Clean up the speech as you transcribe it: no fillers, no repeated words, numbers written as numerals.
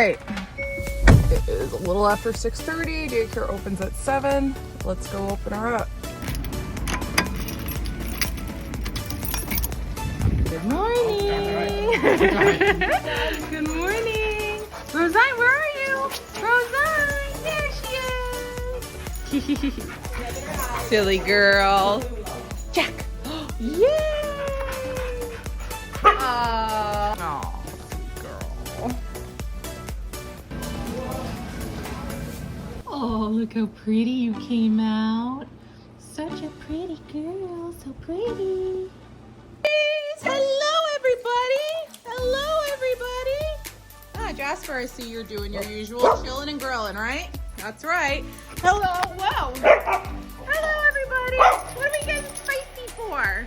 right. It is a little after 6:30. Daycare opens at 7. Let's go open her up. Good morning. Good morning. Rosine, where are you? Rosine, there she is. Silly girl. Jack. Yay. Oh, girl. Oh, look how pretty you came out. Such a pretty girl, so pretty. Hello, everybody. Hello, everybody. Ah, Jasper, I see you're doing your usual chilling and grilling, right? That's right. Hello, whoa. Hello, everybody. What are we getting spicy for?